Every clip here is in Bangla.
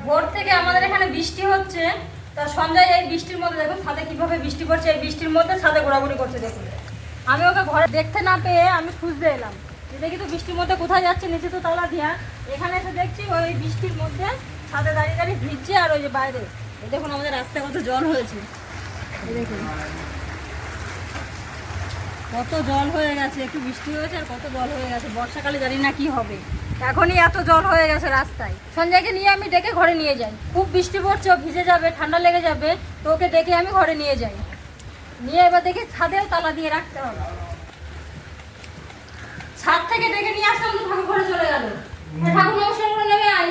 ভোর থেকে আমাদের এখানে বৃষ্টি হচ্ছে। তা সঞ্জয় এই বৃষ্টির মধ্যে দেখুন ছাদে কিভাবে বৃষ্টি পড়ছে, এই বৃষ্টির মধ্যে ছাদে ঘোরাঘুরি করছে দেখুন। আমি ওকে ঘরে দেখতে না পেয়ে আমি খুঁজতে এলাম, দেখি তো বৃষ্টির মধ্যে কোথায় যাচ্ছে, নিচে তো তালা দিয়া। এখানে এসে দেখছি ওই বৃষ্টির মধ্যে ছাদে দাঁড়িয়ে দাঁড়িয়ে ভিজছে। আর ওই যে বাইরে দেখুন আমাদের রাস্তায় কত জল হয়েছে, দেখুন কত জল হয়ে গেছে। একটু বৃষ্টি হয়েছে আর কত জল হয়ে গেছে। বর্ষাকালে জানি না কি হবে, এখনই এত জল হয়ে গেছে রাস্তায়। সঞ্জয়কে নিয়ে আমি ডেকে ঘরে নিয়ে যাই। খুব বৃষ্টি পড়ছে, ও ভিজে যাবে, ঠান্ডা লেগে যাবে, তো ওকে ডেকে আমি ঘরে নিয়ে যাই। নিয়ে এবার দেখি ছাদেও তালা দিয়ে রাখতে হবে। ছাদ থেকে ডেকে নিয়ে আসলাম তো ঠাকুর ঘরে চলে গেল। ঠাকুর নমস্কার করে নেমে আয়,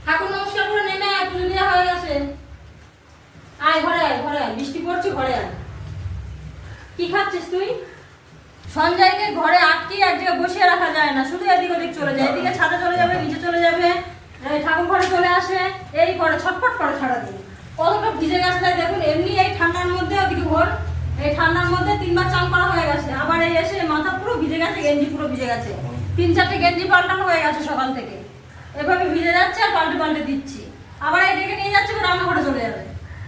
ঠাকুর নমস্কার করে নেমে আয়, পুজো দেওয়া হয়ে গেছে। আয় ঘরে আয়, ঘরে আয়, বৃষ্টি পড়ছে, ঘরে আয়। কি খাচ্ছিস তুই? সঞ্জয়কে ঘরে আটকে এক জায়গায় বসিয়ে রাখা যায় না, শুধু এদিক ওদিক চলে যায়। এদিকে ছাদে চলে যাবে, নিচে চলে যাবে, ঠাকুর ঘরে চলে আসে, এই করে ছটফট করে সারাদিন। কতটা ভিজে গেছে তাই দেখুন। এমনি এই ঠান্ডার মধ্যে ওদিকে ঘর, এই ঠান্ডার মধ্যে 3বার চান করা হয়ে গেছে। আবার এই এসে মাথা পুরো ভিজে গেছে, গেঞ্জি পুরো ভিজে গেছে। 3-4টে গেঞ্জি পাল্টানো হয়ে গেছে সকাল থেকে। এভাবে ভিজে যাচ্ছে আর পাল্টে পাল্টে দিচ্ছি। আবার এই ডেকে নিয়ে যাচ্ছে, রান্নাঘরে চলে যাবে।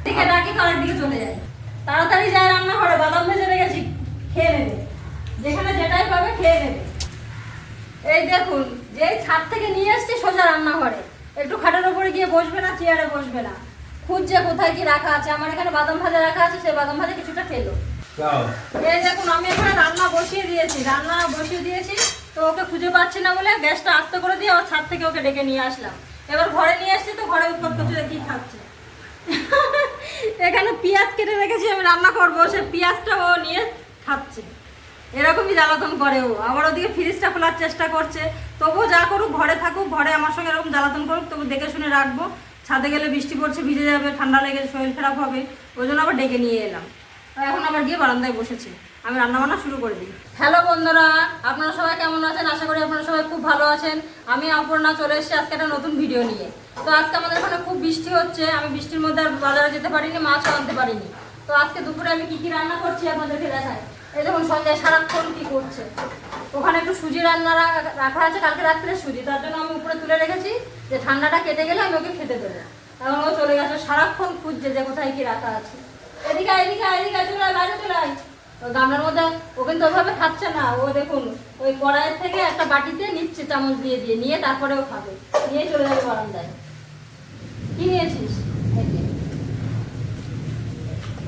দিকে ডাকি তো আরেকদিকে চলে যায়। তাড়াতাড়ি যায় রান্নাঘরে, বাদাম ভেজে রেখেছি, খেয়ে নেবে, যেখানে যেটাই পাবে খেয়ে নেবে। এই দেখুন যেই ছাদ থেকে নিয়ে এসছি সোজা রান্নাঘরে, একটু খাটের উপরে গিয়ে বসবে না, চেয়ারে বসবে না, খুঁজছে কোথায় কি রাখা আছে। আমার এখানে বাদাম ভাজা রাখা আছে, সেই বাদাম ভাজা কিছুটা খেলো। এই দেখুন আমি এখানে রান্না বসিয়ে দিয়েছি, তো ওকে খুঁজে পাচ্ছি না বলে গ্যাসটা আস্তে করে দিয়ে ওর ছাদ থেকে ওকে ডেকে নিয়ে আসলাম। এবার ঘরে নিয়ে আসছি তো ঘরে উৎপাত করছে, কি খাচ্ছে। এখানে পেঁয়াজ কেটে রেখেছি, আমি রান্না করবো, সে পেঁয়াজটা ও নিয়ে খাচ্ছে। এরকমই জ্বালাতন করে ও। আবার ওদিকে ফ্রিজটা খোলার চেষ্টা করছে। তবুও যা করুক, ঘরে থাকুক, ঘরে আমার সঙ্গে এরকম জ্বালাতন করুক, তবু দেখে শুনে রাখবো। ছাদে গেলে বৃষ্টি পড়ছে, ভিজে যাবে, ঠান্ডা লেগে শরীর খারাপ হবে, ওই জন্য আবার ডেকে নিয়ে এলাম। এখন আবার গিয়ে বারান্দায় বসেছি, আমি রান্নাবান্না শুরু করে দিই। হ্যালো বন্ধুরা, আপনারা সবাই কেমন আছেন? আশা করি আপনারা সবাই খুব ভালো আছেন। আমি অপর্ণা চলে এসেছি আজকে একটা নতুন ভিডিও নিয়ে। তো আজকে আমাদের এখানে খুব বৃষ্টি হচ্ছে, আমি বৃষ্টির মধ্যে আর বাজারে যেতে পারিনি, মাছও আনতে পারিনি। তো আজকে দুপুরে আমি কি রান্না করছি আপনাদেরকে দেখাই। এই দেখুন সন্ধ্যায় সারাক্ষণ কি করছে। ওখানে একটু সুজি রান্না রাখা আছে, কালকে রাত্রে সুজি, তার জন্য আমি উপরে তুলে রেখেছি যে ঠান্ডাটা কেটে গেলে আমি ওকে খেতে দেবো। এখন ও চলে গেছে, সারাক্ষণ খুঁজছে যে কোথায় কি রাখা আছে। এদিকে এদিকে এদিকে চলে আয়, বাইরে চলে আয়। ওই গামলার মধ্যে ও কিন্তু ওইভাবে খাচ্ছে না। ও দেখুন ওই কড়াইয়ের থেকে একটা বাটিতে নিচ্ছে, চামচ দিয়ে দিয়ে নিয়ে তারপরে ও খাবে, নিয়ে চলে যাবে বারান্দায়। কি নিয়েছিস?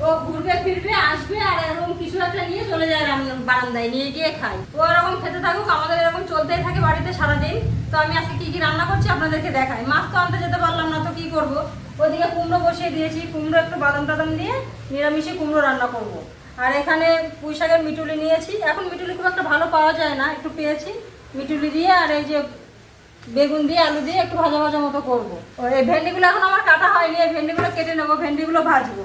ও ঘুরবে ফিরবে, আসবে আর এরকম কিছু একটা নিয়ে চলে যায় বারান্দায়, নিয়ে গিয়ে খাই। ও এরকম খেতে থাকুক, আমাদের এরকম চলতেই থাকে বাড়িতে সারাদিন। তো আমি আজকে কি রান্না করছি আপনাদেরকে দেখাই। মাছ তো আনতে যেতে পারলাম না, তো কি করবো। ওইদিকে কুমড়ো বসিয়ে দিয়েছি, কুমড়ো একটু বাদাম টাদাম দিয়ে নিরামিষে কুমড়ো রান্না করব। আর এখানে পুঁই শাকের মিটুলি নিয়েছি। এখন মিটুলি খুব একটা ভালো পাওয়া যায় না, একটু পেয়েছি মিটুলি দিয়ে। আর এই যে বেগুন দিয়ে আলু দিয়ে একটু ভাজা ভাজা মতো করবো। এই ভেন্ডিগুলো এখন আমার কাটা হয়নি, এই ভেন্ডিগুলো কেটে নেবো, ভেন্ডিগুলো ভাজবো।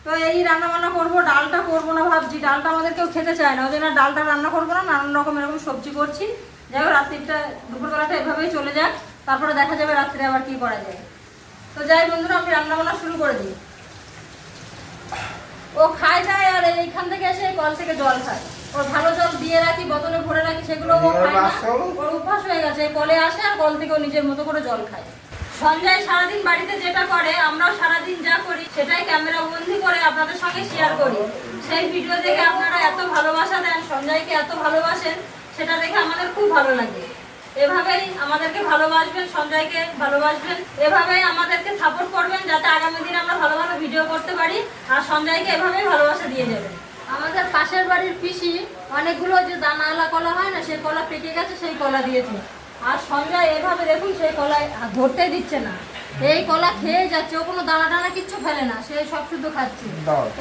তো এই রান্না বান্না করবো। ডালটা করবো না ভাবছি, ডালটা আমাদের কেউ খেতে চায় না, ওই জন্য ডালটা রান্না করবো না, নানান রকম এরকম সবজি করছি। যাই হোক রাত্রিটা দুপুরবেলাটা এভাবেই চলে যাক, তারপরে দেখা যাবে রাত্রে আবার কি করা যায়। তো যাই বন্ধুরা, আমি রান্না বান্না শুরু করে দিই। ও খায় যায় আর এইখান থেকে এসে কল থেকে জল খায়। ওর ভালো জল দিয়ে রাখি, বোতলে ভরে রাখি, সেগুলো ও খায় না। ওর অভ্যাস হয়ে গেছে, কলে আসে আর কল থেকে ও নিজের মতো করে জল খায়। সঞ্জয় সারাদিন বাড়িতে যেটা করে, আমরাও সারাদিন যা করি সেটাই ক্যামেরা বন্দি করে আপনাদের সঙ্গে শেয়ার করি। সেই ভিডিও দেখে আপনারা এত ভালোবাসা দেন, সঞ্জয়কে এত ভালোবাসেন, সেটা দেখে আমাদের খুব ভালো লাগে। এভাবেই আমাদেরকে ভালোবাসবেন, সঞ্জয়কে ভালোবাসবেন, এভাবেই আমাদেরকে সাপোর্ট করবেন, যাতে আগামী দিনে আমরা ভালো ভালো ভিডিও করতে পারি। আর সঞ্জয়কে এভাবেই ভালোবাসা দিয়ে যাবেন। আমাদের পাশের বাড়ির পিসি অনেকগুলো যে দানাওয়ালা কলা হয় না, সেই কলা পেকে গেছে, সেই কলা দিয়েছে। আর সঞ্জয় এভাবে দেখুন সেই কলায় ধরতে দিচ্ছে না, এই কলা খেয়ে যাচ্ছে, ও কোনো দানা টানা কিচ্ছু ফেলে না, সে সব শুদ্ধ খাচ্ছে।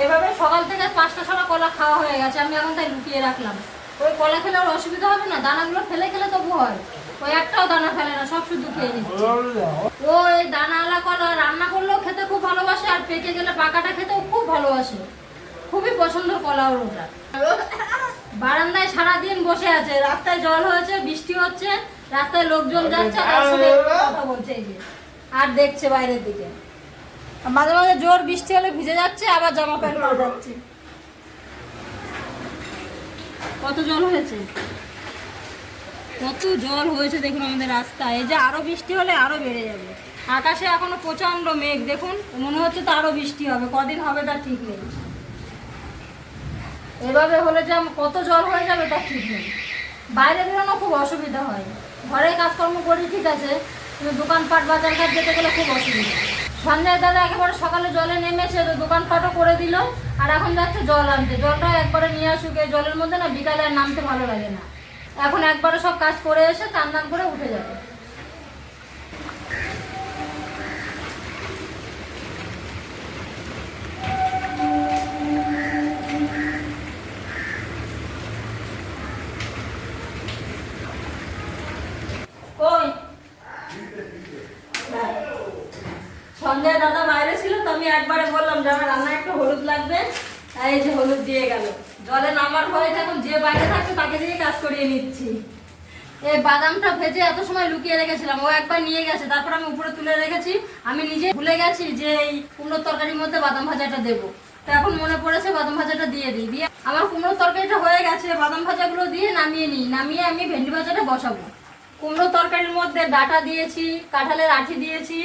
এভাবে সকাল থেকে 5টা কলা খাওয়া হয়ে গেছে, আমি এখন তাই লুকিয়ে রাখলাম। ওই কলা খেলে ওর অসুবিধা হবে না, দানাগুলো ফেলে খেলে তবু হয়, ওই একটাও দানা ফেলে না, সব শুদ্ধ খেয়ে নিচ্ছে। ও এই দানাওয়ালা কলা রান্না করলেও খেতে খুব ভালোবাসে, আর পেকে গেলে পাকাটা খেতেও খুব ভালোবাসে, খুবই পছন্দের কলা ওর ওটা। বারান্দায় সারাদিন বসে আছে, রাস্তায় জল হয়েছে, বৃষ্টি হচ্ছে, রাস্তায় লোকজন যাচ্ছে আর সাথে কথা বলছে এই যে, আর দেখছে বাইরের দিকে। মাঝে মাঝে জোর বৃষ্টি হলে ভিজে যাচ্ছে, আবার জামা প্যান্ট পরে যাচ্ছে। কত জল হয়েছে, কত জল হয়েছে দেখুন আমাদের রাস্তায়। এই যে আরো বৃষ্টি হলে আরো বেড়ে যাবে। আকাশে এখনো প্রচন্ড মেঘ, দেখুন মনে হচ্ছে তো আরো বৃষ্টি হবে, কদিন হবে তার ঠিক নেই। এভাবে হলে যে কত জল হয়ে যাবে তার ঠিক নেই। বাইরে বেরোনো খুব অসুবিধা হয়, ঘরে কাজকর্ম করি ঠিক আছে, কিন্তু দোকানপাট বাজারঘাট যেতে গেলে খুব অসুবিধা। সঞ্জয় দাদা একেবারে সকালে জলে নেমেছে, তো দোকানপাটও করে দিল, আর এখন যাচ্ছে জল আনতে। জলটা একবারে নিয়ে আসুক, এই জলের মধ্যে না বিকালে আর নামতে ভালো লাগে না। এখন একবারে সব কাজ করে এসে চান দান করে উঠে যাবে। সঞ্জয় দাদা বাইরে ছিল, তো আমি একবারে বললাম যে আমার রান্না একটু হলুদ লাগবে, এই যে হলুদ দিয়ে গেল। জলে নামার ভয় এখন যে বাইরে থাকতো তাকে দিয়ে কাজ করিয়ে নিচ্ছি। এই বাদামটা ভেজে এত সময় লুকিয়ে রেখেছিলাম, ও একবার নিয়ে গেছে, তারপর আমি উপরে তুলে রেখেছি। আমি নিজে ভুলে গেছি যে এই কুমড়োর তরকারির মধ্যে বাদাম ভাজাটা দেবো, তো এখন মনে পড়েছে বাদাম ভাজাটা দিয়ে দিই। দিয়ে আমার কুমড়োর তরকারিটা হয়ে গেছে, বাদাম ভাজাগুলো দিয়ে নামিয়ে নিই, নামিয়ে আমি ভেন্ডি ভাজাটা বসাবো। কুমড়োর তরকারির মধ্যে ডাঁটা দিয়েছি, কাঁঠালের আঁটি দিয়েছি।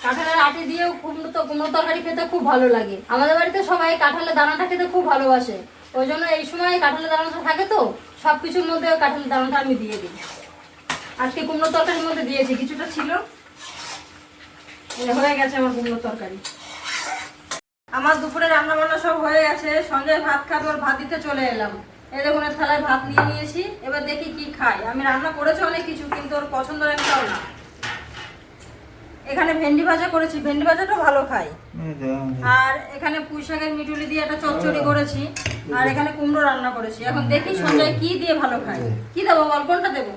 কাঁঠালের আঁটি দিয়েও কুমড়ো তরকারি খেতে খুব ভালো লাগে। আমাদের বাড়িতে সবাই কাঁঠালের দানাটা খেতে খুব ভালোবাসে, ওই জন্য এই সময় কাঁঠালের দানাটা থাকে, তো সবকিছুর মধ্যে কাঁঠালের দানাটা আমি দিয়ে দিই। আজকে কুমড়ো তরকারির মধ্যে দিয়েছি, কিছুটা ছিল, হয়ে গেছে আমার কুমড়ো তরকারি। আমার দুপুরে রান্না বান্না সব হয়ে গেছে। সঞ্জয় ভাত খাবে, ওর ভাত দিতে চলে এলাম। এই দেখুন থালায় ভাত নিয়ে নিয়েছি, এবার দেখি কি খাই। আমি রান্না করেছি অনেক কিছু, কিন্তু ওর পছন্দের একটাও না। এখানে ভেন্ডি ভাজা করেছি, ভেন্ডি ভাজাটা ভালো খাই। আর এখানে পুঁই শাকের মিটুলি দিয়ে একটা চচ্চড়ি করেছি, আর এখানে কুমড়ো রান্না করেছি। এখন দেখি সঞ্জয় কি দিয়ে ভালো খায়। কি দেবো বল, কোনটা দেবো?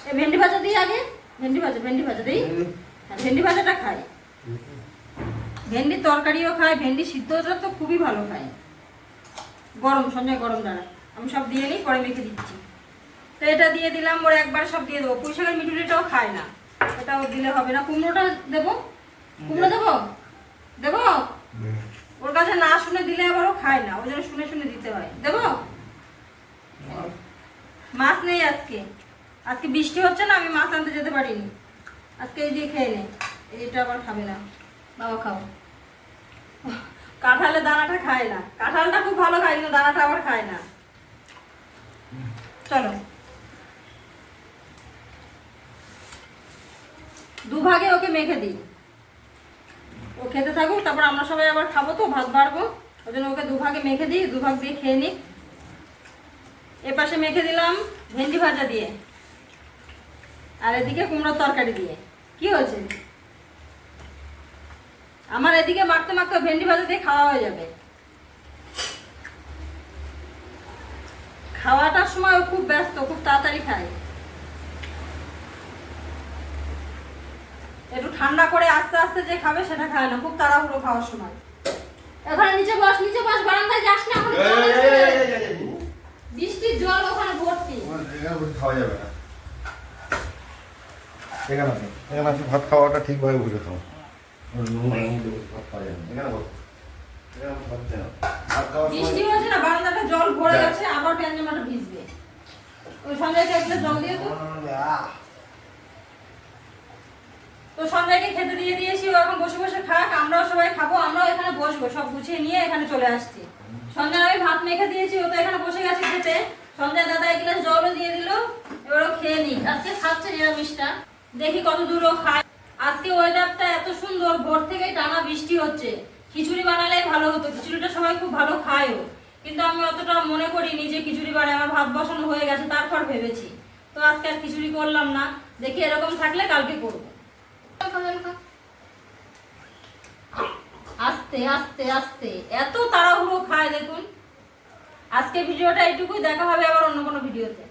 এই ভেন্ডি ভাজা দিই আগে, ভেন্ডি ভাজা দিই। ভেন্ডি ভাজাটা খাই, ভেন্ডি তরকারিও খায়, ভেন্ডি সিদ্ধটা তো খুবই ভালো খায়। গরম সঞ্জয় গরম, দাঁড়া আমি সব দিয়ে নিই, পরে মেখে দিচ্ছি। তো এটা দিয়ে দিলাম, ওর একবার সব দিয়ে দেবো। পুঁই শাকের মিটুলিটাও খায় না, এটাও দিলে হবে না। কুমড়োটা দেবো, কুমড়ো দেবো দেবো ওর কাছে না শুনে দিলে আবারও খায় না, ওই জন্য শুনে শুনে দিতে হয়। দেবো। মাছ নেই আজকে, আজকে বৃষ্টি হচ্ছে না, আমি মাছ আনতে যেতে পারিনি। আজকে এই দিয়ে খেয়ে নে, এইটা আবার খাবে না। বাবা খাও। কাঁঠালের দানাটা খায় না, কাঁঠালটা খুব ভালো খায়, কিন্তু দানাটা আবার খায় না। চলো দুভাগে ওকে মেখে দিই, ও খেতে থাকুক, তারপর আমরা সবাই আবার খাবো, তো ভাত বাড়বো, ওই জন্য ওকে দুভাগে মেখে দিই, দুভাগ দিয়ে খেয়ে নিই। এপাশে মেখে দিলাম ভেন্ডি ভাজা দিয়ে, আর এদিকে কুমড়োর তরকারি দিয়ে। কি হয়েছে আমার? এদিকে মাখতে মাখতে ভেন্ডি ভাজা দিয়ে খাওয়া হয়ে যাবে। খাওয়াটার সময় ও খুব ব্যস্ত, খুব তাড়াতাড়ি খায়। একটু ঠান্ডা করে আস্তে আস্তে যে খাবে সেটা খায় না, খুব তাড়াহুড়ো খাওয়ার সময়। ওখানে নিচে বস, নিচে বস, বারান্দায় যাস না, বৃষ্টির জল ওখানে ভর্তি। খাওয়া যাবে না, এখানে ভাত খাওয়াটা ঠিকভাবে বুঝে খাও। বৃষ্টি হয়েছে না, বারান্দাটা জল ভরে গেছে, আবার প্যান জামাটা ভিজবে। ওই সঞ্জয়কে এক গ্লাস জল দিয়ে তো সঞ্জয়কে খেতে দিয়ে দিয়েছি, ও এখন বসে বসে খাক, আমরাও সবাই খাবো, আমরাও এখানে বসবো, সব গুছিয়ে নিয়ে এখানে চলে আসছি। সঞ্জয় আমি ভাত মেখে দিয়েছি, ও তো এখানে বসে গেছে খেতে। সঞ্জয় দাদা এক গ্লাস জলও দিয়ে দিল, এবারও খেয়ে নিক। আজকে খাচ্ছে নিরামিষটা, দেখি কত দূর ও খায়। আজকে ওয়েদারটা এত সুন্দর, ভোর থেকেই টানা বৃষ্টি হচ্ছে। খিচুড়ি বানালেই ভালো হতো, খিচুড়িটা সবাই খুব ভালো খায়ও, কিন্তু আমি অতটা মনে করিনি যে খিচুড়ি বানাই। আমার ভাত বসানো হয়ে গেছে, তারপর ভেবেছি। তো আজকে আর খিচুড়ি করলাম না, দেখি এরকম থাকলে কালকে করবো। আস্তে আস্তে আস্তে এত তাড়াহুড়ো খায় দেখুন। আজকে ভিডিওটা এইটুকুই, দেখা হবে আবার অন্য কোনো ভিডিওতে।